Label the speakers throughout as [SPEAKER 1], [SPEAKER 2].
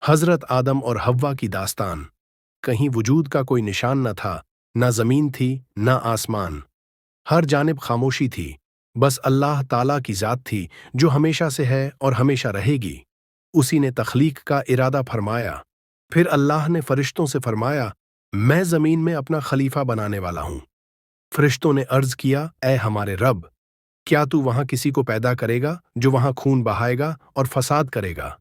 [SPEAKER 1] हजरत आदम और हव्वा की दास्तान। कहीं वजूद का कोई निशान न था, न जमीन थी, न आसमान। हर जानिब खामोशी थी। बस अल्लाह ताला की जात थी जो हमेशा से है और हमेशा रहेगी। उसी ने तख्लीक का इरादा फरमाया। फिर अल्लाह ने फरिश्तों से फरमाया, मैं जमीन में अपना खलीफा बनाने वाला हूं। फरिश्तों ने अर्ज किया, ए हमारे रब, क्या तू वहां किसी को पैदा करेगा जो वहां खून बहाएगा और फसाद करेगा,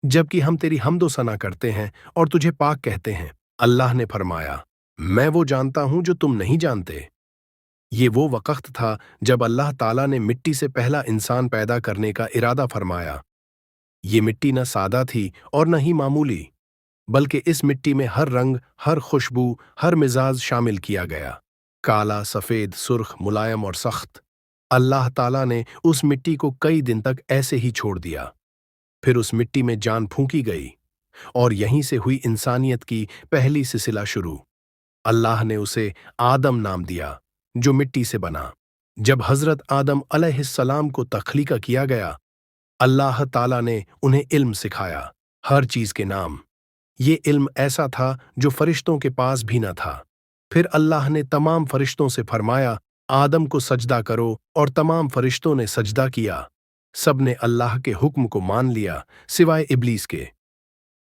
[SPEAKER 1] जबकि हम तेरी हम्दो सना करते हैं और तुझे पाक कहते हैं। अल्लाह ने फरमाया, मैं वो जानता हूं जो तुम नहीं जानते। ये वो वक्त था जब अल्लाह ताला ने मिट्टी से पहला इंसान पैदा करने का इरादा फरमाया। ये मिट्टी न सादा थी और न ही मामूली, बल्कि इस मिट्टी में हर रंग, हर खुशबू, हर मिजाज शामिल किया गया। काला, सफेद, सुर्ख, मुलायम और सख्त। अल्लाह ताला ने उस मिट्टी को कई दिन तक ऐसे ही छोड़ दिया। फिर उस मिट्टी में जान फूंकी गई और यहीं से हुई इंसानियत की पहली सिलसिला शुरू। अल्लाह ने उसे आदम नाम दिया, जो मिट्टी से बना। जब हजरत आदम अलैहिस्सलाम को तख्लीका किया गया, अल्लाह ताला ने उन्हें इल्म सिखाया, हर चीज के नाम। ये इल्म ऐसा था जो फरिश्तों के पास भी न था। फिर अल्लाह ने तमाम फरिश्तों से फरमाया, आदम को सजदा करो, और तमाम फरिश्तों ने सजदा किया। सब ने अल्लाह के हुक्म को मान लिया, सिवाय इब्लीस के।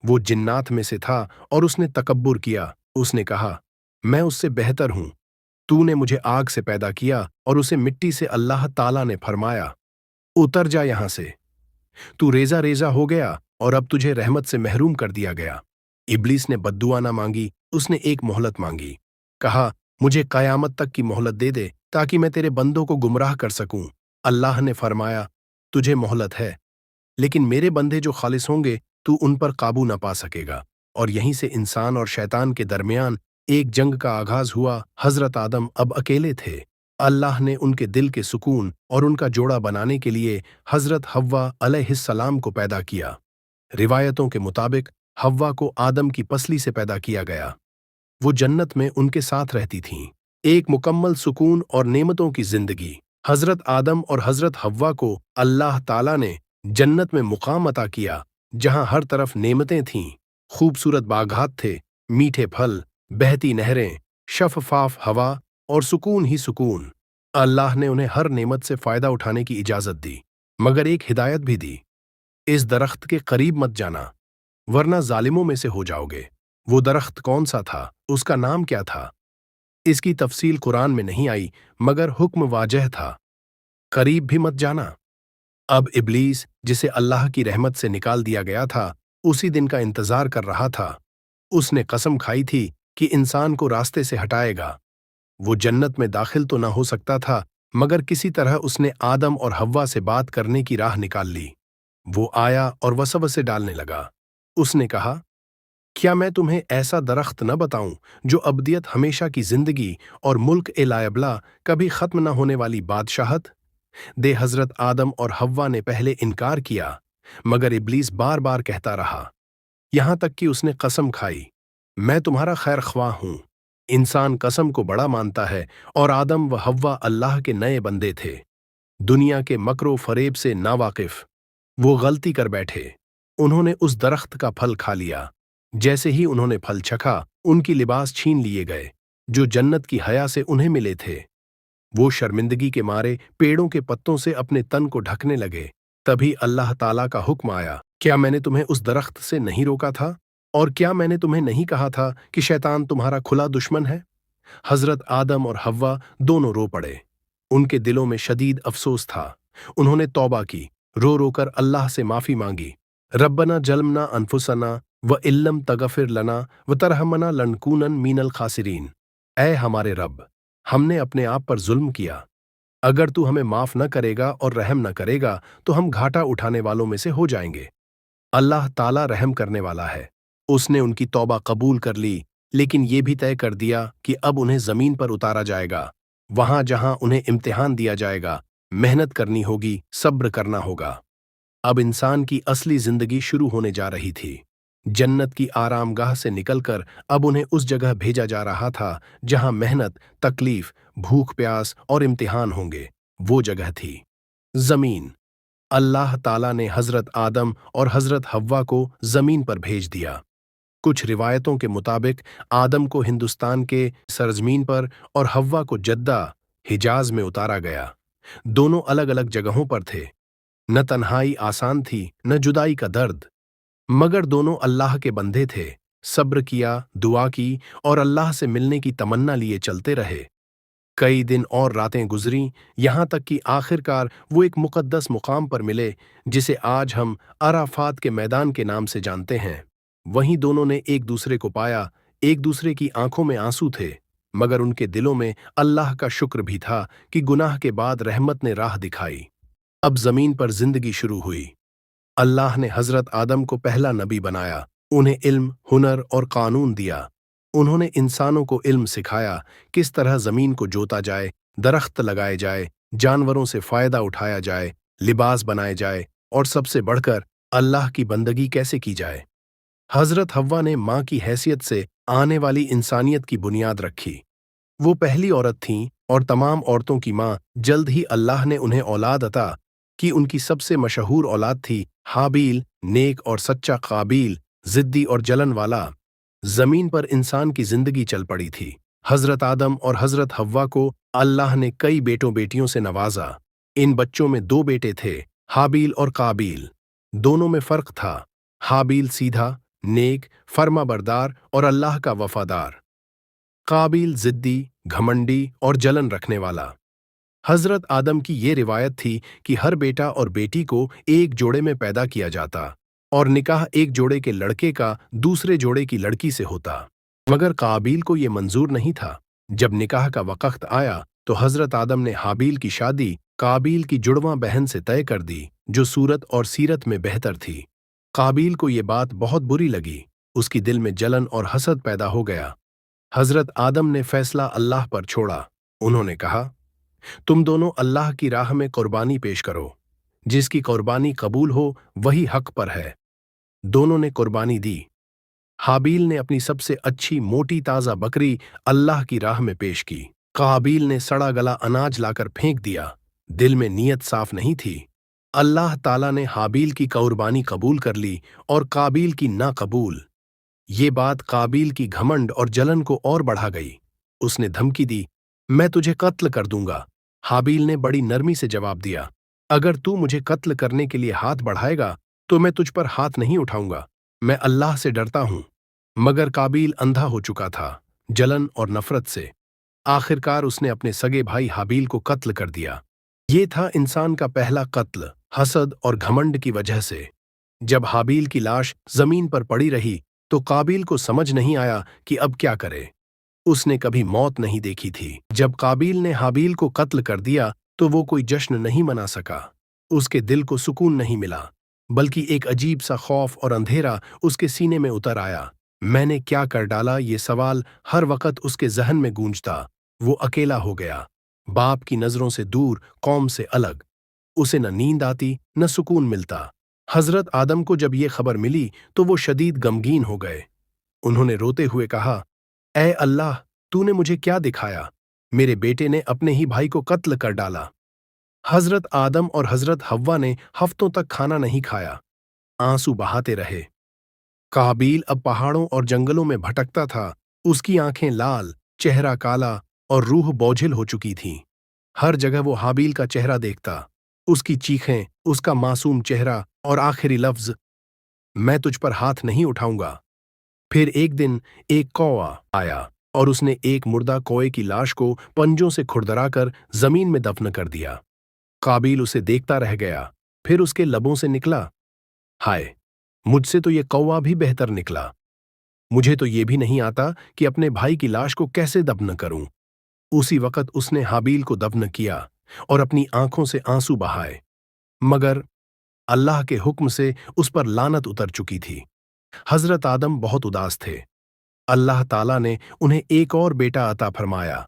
[SPEAKER 1] वो जिन्नात में से था और उसने तकब्बुर किया। उसने कहा, मैं उससे बेहतर हूं। तूने मुझे आग से पैदा किया और उसे मिट्टी से। अल्लाह ताला ने फरमाया, उतर जा यहां से, तू रेजा रेजा हो गया और अब तुझे रहमत से महरूम कर दिया गया। इब्लीस ने बद्दुआ ना मांगी, उसने एक मोहलत मांगी। कहा, मुझे कयामत तक की मोहलत दे दे ताकि मैं तेरे बंदों को गुमराह कर सकूं। अल्लाह ने फरमाया, तुझे मोहलत है, लेकिन मेरे बंदे जो खालिस होंगे तू उन पर काबू न पा सकेगा। और यहीं से इंसान और शैतान के दरमियान एक जंग का आगाज हुआ। हजरत आदम अब अकेले थे। अल्लाह ने उनके दिल के सुकून और उनका जोड़ा बनाने के लिए हजरत हव्वा अलैहिस्सलाम को पैदा किया। रिवायतों के मुताबिक हव्वा को आदम की पसली से पैदा किया गया। वो जन्नत में उनके साथ रहती थीं। एक मुकम्मल सुकून और नेमतों की जिंदगी। हजरत आदम और हजरत हव्वा को अल्लाह ताला ने जन्नत में मुकाम अता किया, जहां हर तरफ नेमतें थीं। खूबसूरत बागात थे, मीठे फल, बहती नहरें, शफाफ हवा और सुकून ही सुकून। अल्लाह ने उन्हें हर नेमत से फायदा उठाने की इजाजत दी, मगर एक हिदायत भी दी, इस दरख्त के करीब मत जाना, वरना जालिमों में से हो जाओगे। वो दरख्त कौन सा था, उसका नाम क्या था, इसकी तफसील कुरान में नहीं आई, मगर हुक्म वाजह था, करीब भी मत जाना। अब इब्लीस, जिसे अल्लाह की रहमत से निकाल दिया गया था, उसी दिन का इंतजार कर रहा था। उसने कसम खाई थी कि इंसान को रास्ते से हटाएगा। वो जन्नत में दाखिल तो ना हो सकता था, मगर किसी तरह उसने आदम और हव्वा से बात करने की राह निकाल ली। वो आया और वसवसे डालने लगा। उसने कहा, क्या मैं तुम्हें ऐसा दरख्त न बताऊं जो अब्दियत, हमेशा की जिंदगी और मुल्क ए लायबला, कभी खत्म न होने वाली बादशाहत दे। हजरत आदम और हव्वा ने पहले इनकार किया, मगर इब्लीस बार बार कहता रहा, यहां तक कि उसने कसम खाई, मैं तुम्हारा खैर ख्वाह हूं। इंसान कसम को बड़ा मानता है, और आदम व हव्वा अल्लाह के नए बंदे थे, दुनिया के मकरो फरेब से नावाकिफ। वो गलती कर बैठे। उन्होंने उस दरख्त का फल खा लिया। जैसे ही उन्होंने फल चखा, उनकी लिबास छीन लिए गए जो जन्नत की हया से उन्हें मिले थे। वो शर्मिंदगी के मारे पेड़ों के पत्तों से अपने तन को ढकने लगे। तभी अल्लाह ताला का हुक्म आया, क्या मैंने तुम्हें उस दरख्त से नहीं रोका था? और क्या मैंने तुम्हें नहीं कहा था कि शैतान तुम्हारा खुला दुश्मन है? हजरत आदम और हव्वा दोनों रो पड़े। उनके दिलों में शदीद अफसोस था। उन्होंने तौबा की, रो रो कर अल्लाह से माफी मांगी। रब्बना जल्मना अनफुसना व इल्लम तगफिर लना व तरहमना लनकूनन मीनल खासिरीन। ऐ हमारे रब, हमने अपने आप पर जुल्म किया। अगर तू हमें माफ न करेगा और रहम न करेगा तो हम घाटा उठाने वालों में से हो जाएंगे। अल्लाह ताला रहम करने वाला है। उसने उनकी तौबा कबूल कर ली, लेकिन ये भी तय कर दिया कि अब उन्हें जमीन पर उतारा जाएगा, वहां जहां उन्हें इम्तिहान दिया जाएगा, मेहनत करनी होगी, सब्र करना होगा। अब इंसान की असली जिंदगी शुरू होने जा रही थी। जन्नत की आरामगाह से निकलकर अब उन्हें उस जगह भेजा जा रहा था जहां मेहनत, तकलीफ, भूख प्यास और इम्तिहान होंगे। वो जगह थी जमीन। अल्लाह ताला ने हजरत आदम और हजरत हव्वा को जमीन पर भेज दिया। कुछ रिवायतों के मुताबिक आदम को हिंदुस्तान के सरजमीन पर और हव्वा को जद्दा हिजाज में उतारा गया। दोनों अलग अलग जगहों पर थे। न तन्हाई आसान थी न जुदाई का दर्द, मगर दोनों अल्लाह के बंदे थे। सब्र किया, दुआ की और अल्लाह से मिलने की तमन्ना लिए चलते रहे। कई दिन और रातें गुजरीं, यहाँ तक कि आखिरकार वो एक मुकद्दस मुकाम पर मिले जिसे आज हम अराफात के मैदान के नाम से जानते हैं। वहीं दोनों ने एक दूसरे को पाया। एक दूसरे की आंखों में आंसू थे, मगर उनके दिलों में अल्लाह का शुक्र भी था कि गुनाह के बाद रहमत ने राह दिखाई। अब जमीन पर जिंदगी शुरू हुई। अल्लाह ने हजरत आदम को पहला नबी बनाया, उन्हें इल्म, हुनर और कानून दिया। उन्होंने इंसानों को इल्म सिखाया, किस तरह जमीन को जोता जाए, दरख्त लगाए जाए, जानवरों से फायदा उठाया जाए, लिबास बनाए जाए और सबसे बढ़कर अल्लाह की बंदगी कैसे की जाए। हजरत हव्वा ने माँ की हैसियत से आने वाली इंसानियत की बुनियाद रखी। वो पहली औरत थीं और तमाम औरतों की माँ। जल्द ही अल्लाह ने उन्हें औलाद अता की। उनकी सबसे मशहूर औलाद थी हाबील, नेक और सच्चा, काबील, जिद्दी और जलन वाला। जमीन पर इंसान की जिंदगी चल पड़ी थी। हजरत आदम और हजरत हव्वा को अल्लाह ने कई बेटों बेटियों से नवाजा। इन बच्चों में दो बेटे थे, हाबील और काबील। दोनों में फर्क था। हाबील सीधा, नेक, फर्माबरदार और अल्लाह का वफादार। काबील जिद्दी, घमंडी और जलन रखने वाला। हजरत आदम की ये रिवायत थी कि हर बेटा और बेटी को एक जोड़े में पैदा किया जाता और निकाह एक जोड़े के लड़के का दूसरे जोड़े की लड़की से होता। मगर काबील को ये मंजूर नहीं था। जब निकाह का वक्त आया तो हजरत आदम ने हाबील की शादी काबील की जुड़वां बहन से तय कर दी, जो सूरत और सीरत में बेहतर थी। काबील को ये बात बहुत बुरी लगी। उसकी दिल में जलन और हसद पैदा हो गया। हजरत आदम ने फैसला अल्लाह पर छोड़ा। उन्होंने कहा, तुम दोनों अल्लाह की राह में कुर्बानी पेश करो। जिसकी कुर्बानी कबूल हो वही हक पर है। दोनों ने कुर्बानी दी। हाबील ने अपनी सबसे अच्छी मोटी ताजा बकरी अल्लाह की राह में पेश की। काबील ने सड़ा गला अनाज लाकर फेंक दिया। दिल में नीयत साफ नहीं थी। अल्लाह ताला ने हाबील की कुर्बानी कबूल कर ली और काबील की ना कबूल। ये बात काबील की घमंड और जलन को और बढ़ा गई। उसने धमकी दी, मैं तुझे कत्ल कर दूंगा। हाबील ने बड़ी नरमी से जवाब दिया, अगर तू मुझे कत्ल करने के लिए हाथ बढ़ाएगा तो मैं तुझ पर हाथ नहीं उठाऊंगा। मैं अल्लाह से डरता हूं। मगर काबील अंधा हो चुका था, जलन और नफरत से। आखिरकार उसने अपने सगे भाई हाबील को कत्ल कर दिया। ये था इंसान का पहला कत्ल, हसद और घमंड की वजह से। जब हाबील की लाश जमीन पर पड़ी रही तो काबील को समझ नहीं आया कि अब क्या करे। उसने कभी मौत नहीं देखी थी। जब काबील ने हाबील को कत्ल कर दिया तो वो कोई जश्न नहीं मना सका। उसके दिल को सुकून नहीं मिला, बल्कि एक अजीब सा खौफ और अंधेरा उसके सीने में उतर आया। मैंने क्या कर डाला, ये सवाल हर वक्त उसके जहन में गूंजता। वो अकेला हो गया, बाप की नजरों से दूर, कौम से अलग। उसे न नींद आती न सुकून मिलता। हजरत आदम को जब ये खबर मिली तो वो शदीद गमगीन हो गए। उन्होंने रोते हुए कहा, ऐ अल्लाह, तूने मुझे क्या दिखाया? मेरे बेटे ने अपने ही भाई को कत्ल कर डाला। हजरत आदम और हजरत हव्वा ने हफ्तों तक खाना नहीं खाया, आंसू बहाते रहे। काबील अब पहाड़ों और जंगलों में भटकता था। उसकी आंखें लाल, चेहरा काला और रूह बोझिल हो चुकी थीं। हर जगह वो हाबील का चेहरा देखता, उसकी चीखें, उसका मासूम चेहरा और आखिरी लफ्ज, मैं तुझ पर हाथ नहीं उठाऊंगा। फिर एक दिन एक कौवा आया और उसने एक मुर्दा कौए की लाश को पंजों से खुरदराकर जमीन में दफन कर दिया। काबील उसे देखता रह गया। फिर उसके लबों से निकला, हाय, मुझसे तो ये कौवा भी बेहतर निकला। मुझे तो ये भी नहीं आता कि अपने भाई की लाश को कैसे दफन करूं। उसी वक्त उसने हाबील को दफन किया और अपनी आंखों से आंसू बहाए। मगर अल्लाह के हुक्म से उस पर लानत उतर चुकी थी। हजरत आदम बहुत उदास थे। अल्लाह ताला ने उन्हें एक और बेटा अता फरमाया,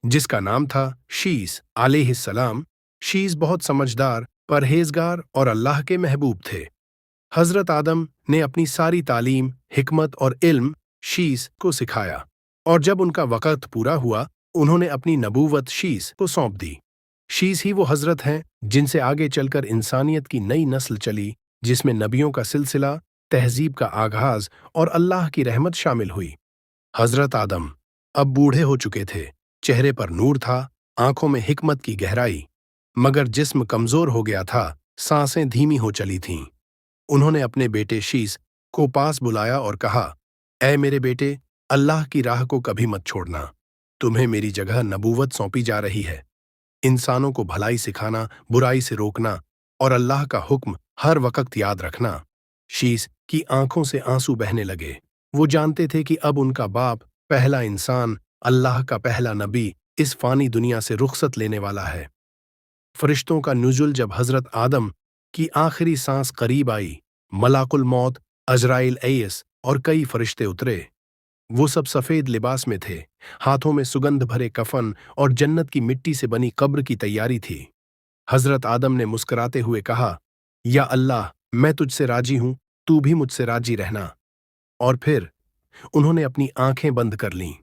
[SPEAKER 1] जिसका नाम था शीस अलैहिस्सलाम। शीस बहुत समझदार, परहेजगार और अल्लाह के महबूब थे। हजरत आदम ने अपनी सारी तालीम, हिकमत और इल्म शीस को सिखाया और जब उनका वक़्त पूरा हुआ उन्होंने अपनी नबूवत शीस को सौंप दी। शीस ही वो हजरत हैं जिनसे आगे चलकर इंसानियत की नई नस्ल चली, जिसमें नबियों का सिलसिला, तहजीब का आगाज और अल्लाह की रहमत शामिल हुई। हजरत आदम अब बूढ़े हो चुके थे। चेहरे पर नूर था, आंखों में हिकमत की गहराई, मगर जिस्म कमजोर हो गया था, सांसें धीमी हो चली थीं। उन्होंने अपने बेटे शीस को पास बुलाया और कहा, ऐ मेरे बेटे, अल्लाह की राह को कभी मत छोड़ना। तुम्हें मेरी जगह नबूवत सौंपी जा रही है। इंसानों को भलाई सिखाना, बुराई से रोकना और अल्लाह का हुक्म हर वक्त याद रखना। शीस की आंखों से आंसू बहने लगे। वो जानते थे कि अब उनका बाप, पहला इंसान, अल्लाह का पहला नबी, इस फानी दुनिया से रुखसत लेने वाला है। फरिश्तों का नुजुल जब हजरत आदम की आखिरी सांस करीब आई, मलाकुल मौत, अजराइल एयस और कई फरिश्ते उतरे। वो सब सफेद लिबास में थे, हाथों में सुगंध भरे कफन और जन्नत की मिट्टी से बनी कब्र की तैयारी थी। हजरत आदम ने मुस्कुराते हुए कहा, या अल्लाह, मैं तुझसे राजी हूं, तू भी मुझसे राजी रहना। और फिर उन्होंने अपनी आंखें बंद कर लीं।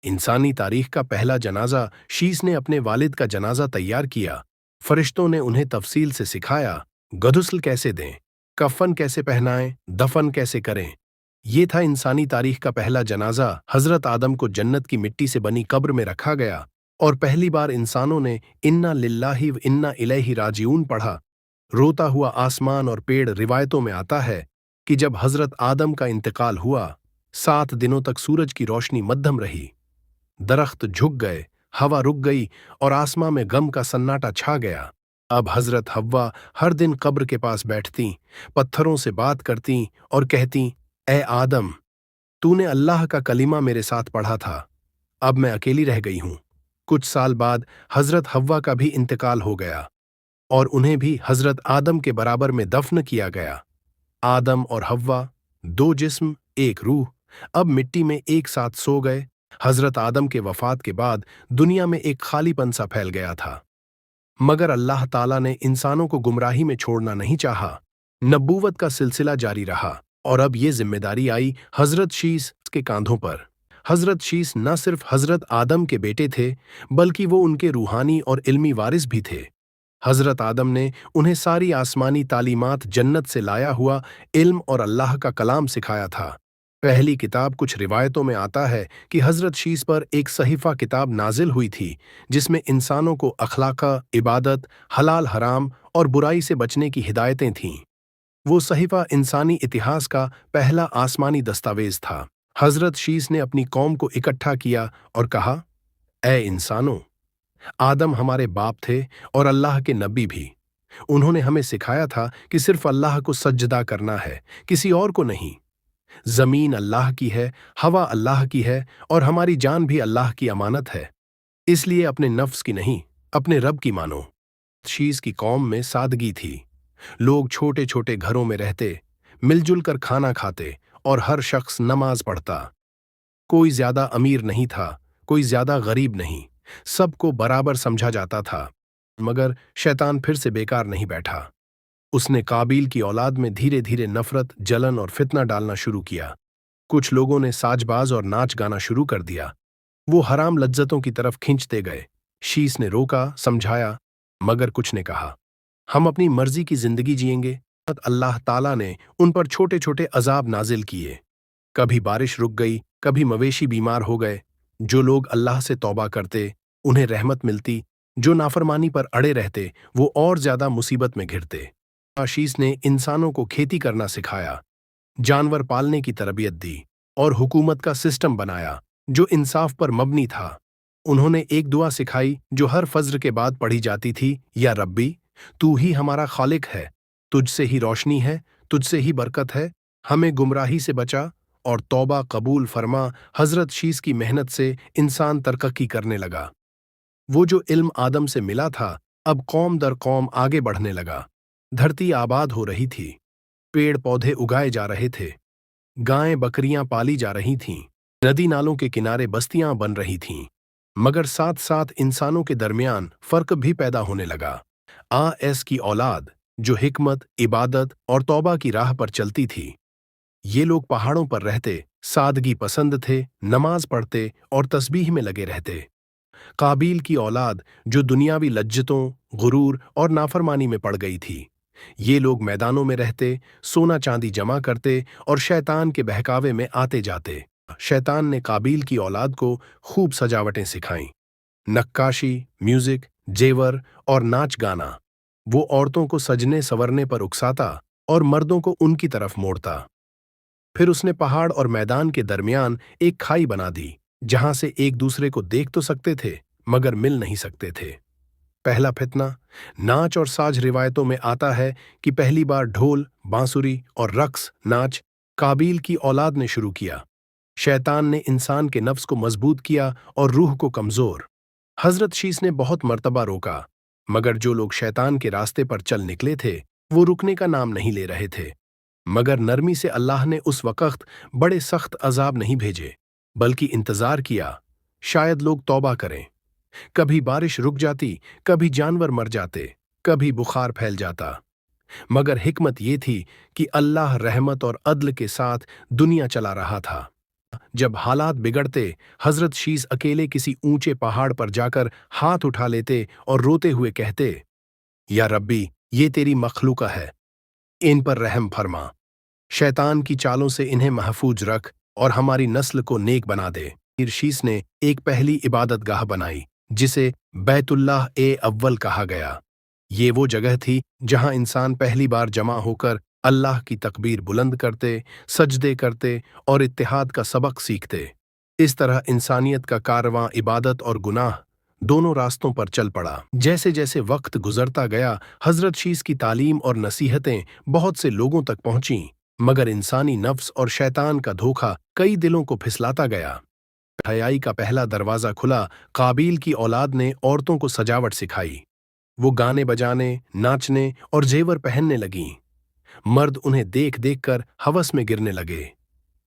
[SPEAKER 1] इंसानी तारीख का पहला जनाजा शीस ने अपने वालिद का जनाजा तैयार किया। फरिश्तों ने उन्हें तफसील से सिखाया, गदुस्ल कैसे दें, कफन कैसे पहनाएं, दफन कैसे करें। ये था इंसानी तारीख का पहला जनाजा। हजरत आदम को जन्नत की मिट्टी से बनी कब्र में रखा गया और पहली बार इंसानों ने इन्ना लिल्लाहि व इन्ना इलैहि राजिऊन पढ़ा। रोता हुआ आसमान और पेड़ रिवायतों में आता है कि जब हजरत आदम का इंतकाल हुआ, 7 दिनों तक सूरज की रोशनी मध्यम रही। दरख्त झुक गए, हवा रुक गई और आसमां में गम का सन्नाटा छा गया। अब हजरत हव्वा हर दिन कब्र के पास बैठतीं, पत्थरों से बात करतीं और कहतीं, ए आदम, तूने अल्लाह का कलीमा मेरे साथ पढ़ा था, अब मैं अकेली रह गई हूं। कुछ साल बाद हजरत हव्वा का भी इंतकाल हो गया और उन्हें भी हजरत आदम के बराबर में दफन किया गया। आदम और हव्वा, 2 जिस्म, 1 रूह, अब मिट्टी में एक साथ सो गए। हजरत आदम के वफात के बाद दुनिया में एक खालीपन सा फैल गया था, मगर अल्लाह ताला ने इंसानों को गुमराही में छोड़ना नहीं चाहा। नबूवत का सिलसिला जारी रहा और अब ये जिम्मेदारी आई हजरत शीस के कांधों पर। हजरत शीस न सिर्फ हजरत आदम के बेटे थे, बल्कि वो उनके रूहानी और इल्मी वारिस भी थे। हजरत आदम ने उन्हें सारी आसमानी तालीमात जन्नत से लाया हुआ इल्म और अल्लाह का कलाम सिखाया था। पहली किताब, कुछ रिवायतों में आता है कि हजरत शीस पर एक सहीफा किताब नाजिल हुई थी, जिसमें इंसानों को अखलाका, इबादत, हलाल हराम और बुराई से बचने की हिदायतें थीं। वो सहीफा इंसानी इतिहास का पहला आसमानी दस्तावेज था। हजरत शीस ने अपनी कौम को इकट्ठा किया और कहा, ए इंसानों, आदम हमारे बाप थे और अल्लाह के नबी भी। उन्होंने हमें सिखाया था कि सिर्फ अल्लाह को सजदा करना है, किसी और को नहीं। जमीन अल्लाह की है, हवा अल्लाह की है और हमारी जान भी अल्लाह की अमानत है। इसलिए अपने नफ्स की नहीं, अपने रब की मानो। शीस की कौम में सादगी थी। लोग छोटे छोटे घरों में रहते, मिलजुल कर खाना खाते और हर शख्स नमाज पढ़ता। कोई ज्यादा अमीर नहीं था, कोई ज्यादा गरीब नहीं, सबको बराबर समझा जाता था। मगर शैतान फिर से बेकार नहीं बैठा। उसने काबील की औलाद में धीरे धीरे नफरत, जलन और फितना डालना शुरू किया। कुछ लोगों ने साजबाज और नाच गाना शुरू कर दिया। वो हराम लज्जतों की तरफ खींचते गए। शीस ने रोका, समझाया, मगर कुछ ने कहा, हम अपनी मर्जी की जिंदगी जिएंगे। अल्लाह ताला ने उन पर छोटे छोटे अजाब नाजिल किए। कभी बारिश रुक गई, कभी मवेशी बीमार हो गए। जो लोग अल्लाह से तौबा करते, उन्हें रहमत मिलती। जो नाफरमानी पर अड़े रहते, वो और ज्यादा मुसीबत में घिरते। आशीष ने इंसानों को खेती करना सिखाया, जानवर पालने की तरबियत दी और हुकूमत का सिस्टम बनाया जो इंसाफ पर मबनी था। उन्होंने एक दुआ सिखाई जो हर फज्र के बाद पढ़ी जाती थी, या रब्बी, तू ही हमारा खालिक है, तुझसे ही रोशनी है, तुझसे ही बरकत है, हमें गुमराही से बचा और तौबा कबूल फरमा। हजरत शीस की मेहनत से इंसान तरक्की करने लगा। वो जो इल्म आदम से मिला था, अब कौम दर कौम आगे बढ़ने लगा। धरती आबाद हो रही थी, पेड़ पौधे उगाए जा रहे थे, गायें बकरियां पाली जा रही थीं, नदी नालों के किनारे बस्तियां बन रही थीं। मगर साथ साथ इंसानों के दरमियान फर्क भी पैदा होने लगा। एस की औलाद जो हिकमत, इबादत और तौबा की राह पर चलती थी। ये लोग पहाड़ों पर रहते, सादगी पसंद थे, नमाज पढ़ते और तस्बीह में लगे रहते। काबील की औलाद जो दुनियावी लज्जतों, गुरूर और नाफरमानी में पड़ गई थी। ये लोग मैदानों में रहते, सोना चांदी जमा करते और शैतान के बहकावे में आते जाते। शैतान ने काबील की औलाद को खूब सजावटें सिखाईं, नक्काशी, म्यूजिक, जेवर और नाच गाना। वो औरतों को सजने संवरने पर उकसाता और मर्दों को उनकी तरफ मोड़ता। फिर उसने पहाड़ और मैदान के दरमियान एक खाई बना दी, जहां से एक दूसरे को देख तो सकते थे मगर मिल नहीं सकते थे। पहला फितना नाच और साज रिवायतों में आता है कि पहली बार ढोल, बांसुरी और रक्स नाच काबील की औलाद ने शुरू किया। शैतान ने इंसान के नफ्स को मजबूत किया और रूह को कमजोर। हजरत शीस ने बहुत मर्तबा रोका, मगर जो लोग शैतान के रास्ते पर चल निकले थे वो रुकने का नाम नहीं ले रहे थे। मगर नरमी से अल्लाह ने उस वक्त बड़े सख्त अजाब नहीं भेजे, बल्कि इंतजार किया, शायद लोग तौबा करें। कभी बारिश रुक जाती, कभी जानवर मर जाते, कभी बुखार फैल जाता। मगर हिकमत ये थी कि अल्लाह रहमत और अदल के साथ दुनिया चला रहा था। जब हालात बिगड़ते, हजरत शीस अकेले किसी ऊंचे पहाड़ पर जाकर हाथ उठा लेते और रोते हुए कहते, या रब्बी, ये तेरी मखलूका है, इन पर रहम फरमा। शैतान की चालों से इन्हें महफूज रख और हमारी नस्ल को नेक बना दे। फिर शीस ने एक पहली इबादतगाह बनाई, जिसे बैतुल्लाह ए अव्वल कहा गया। ये वो जगह थी जहां इंसान पहली बार जमा होकर अल्लाह की तकबीर बुलंद करते, सजदे करते और इत्तेहाद का सबक सीखते। इस तरह इंसानियत का कारवां इबादत और गुनाह दोनों रास्तों पर चल पड़ा। जैसे जैसे वक्त गुजरता गया, हजरत शीस की तालीम और नसीहतें बहुत से लोगों तक पहुंचीं, मगर इंसानी नफ्स और शैतान का धोखा कई दिलों को फिसलाता गया। हयाई का पहला दरवाजा खुला, काबील की औलाद ने औरतों को सजावट सिखाई। वो गाने बजाने, नाचने और जेवर पहनने लगीं। मर्द उन्हें देख देख कर हवस में गिरने लगे।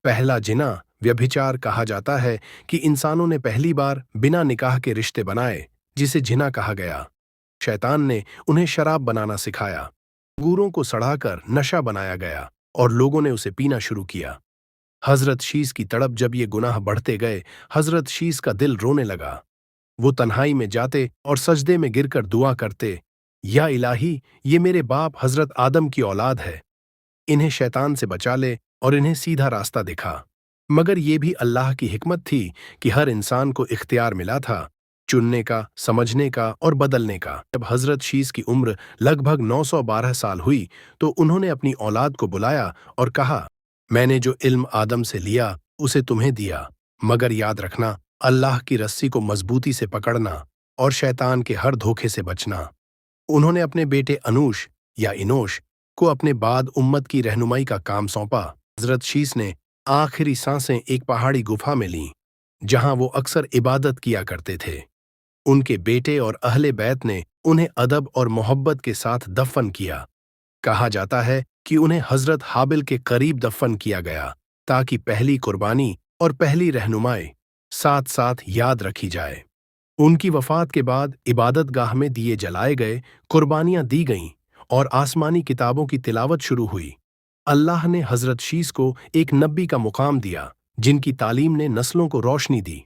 [SPEAKER 1] पहला जिना व्यभिचार कहा जाता है कि इंसानों ने पहली बार बिना निकाह के रिश्ते बनाए, जिसे जिना कहा गया। शैतान ने उन्हें शराब बनाना सिखाया। अंगूरों को सड़ाकर नशा बनाया गया और लोगों ने उसे पीना शुरू किया। हजरत शीस की तड़प जब ये गुनाह बढ़ते गए, हजरत शीस का दिल रोने लगा। वो तन्हाई में जाते और सजदे में गिरकर दुआ करते, या इलाही, ये मेरे बाप हजरत आदम की औलाद है, इन्हें शैतान से बचा ले और इन्हें सीधा रास्ता दिखा। मगर ये भी अल्लाह की हिकमत थी कि हर इंसान को इख्तियार मिला था, चुनने का, समझने का और बदलने का। जब हजरत शीस की उम्र लगभग 912 साल हुई तो उन्होंने अपनी औलाद को बुलाया और कहा, मैंने जो इल्म आदम से लिया उसे तुम्हें दिया, मगर याद रखना, अल्लाह की रस्सी को मजबूती से पकड़ना और शैतान के हर धोखे से बचना। उन्होंने अपने बेटे अनूश या इनोश को अपने बाद उम्मत की रहनुमाई का काम सौंपा। हजरत शीस ने आखिरी सांसें एक पहाड़ी गुफा में लीं, जहां वो अक्सर इबादत किया करते थे। उनके बेटे और अहले बैत ने उन्हें अदब और मोहब्बत के साथ दफन किया। कहा जाता है कि उन्हें हजरत हाबिल के करीब दफन किया गया, ताकि पहली कुर्बानी और पहली रहनुमाई साथ साथ याद रखी जाए। उनकी वफात के बाद इबादतगाह में दिए जलाए गए, कुर्बानियां दी गईं और आसमानी किताबों की तिलावत शुरू हुई। अल्लाह ने हजरत शीस को एक नबी का मुकाम दिया, जिनकी तालीम ने नस्लों को रोशनी दी।